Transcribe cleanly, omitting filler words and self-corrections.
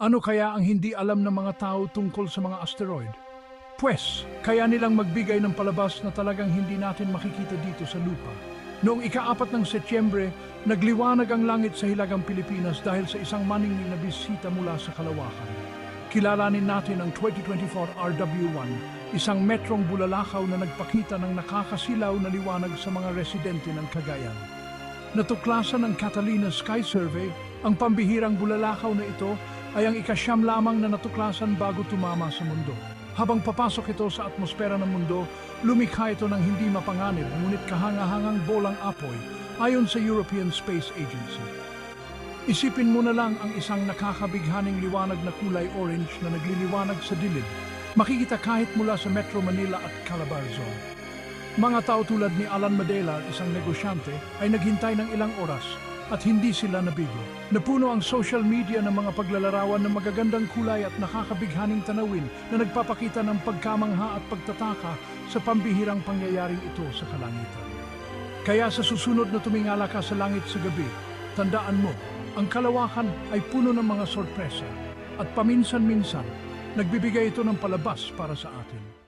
Ano kaya ang hindi alam ng mga tao tungkol sa mga asteroid? Pwes, kaya nilang magbigay ng palabas na talagang hindi natin makikita dito sa lupa. Noong ika-4 ng Setyembre, nagliwanag ang langit sa Hilagang Pilipinas dahil sa isang maningning na bisita mula sa kalawakan. Kilalanin natin ang 2024 RW1, isang metrong bulalakaw na nagpakita ng nakakasilaw na liwanag sa mga residente ng Cagayan. Natuklasan ng Catalina Sky Survey, ang pambihirang bulalakaw na ito ay ang ika-9 lamang na natuklasan bago tumama sa mundo. Habang papasok ito sa atmosfera ng mundo, lumikha ito ng hindi mapanganib ngunit kahangahangang bolang apoy ayon sa European Space Agency. Isipin mo na lang ang isang nakakabighaning liwanag na kulay orange na nagliliwanag sa dilim. Makikita kahit mula sa Metro Manila at Calabarzon. Mga tao tulad ni Alan Madela, isang negosyante, ay naghintay ng ilang oras at hindi sila nabigo. Napuno ang social media ng mga paglalarawan ng magagandang kulay at nakakabighaning tanawin na nagpapakita ng pagkamangha at pagtataka sa pambihirang pangyayaring ito sa kalangitan. Kaya sa susunod na tumingala ka sa langit sa gabi, tandaan mo, ang kalawakan ay puno ng mga sorpresa at paminsan-minsan, nagbibigay ito ng palabas para sa atin.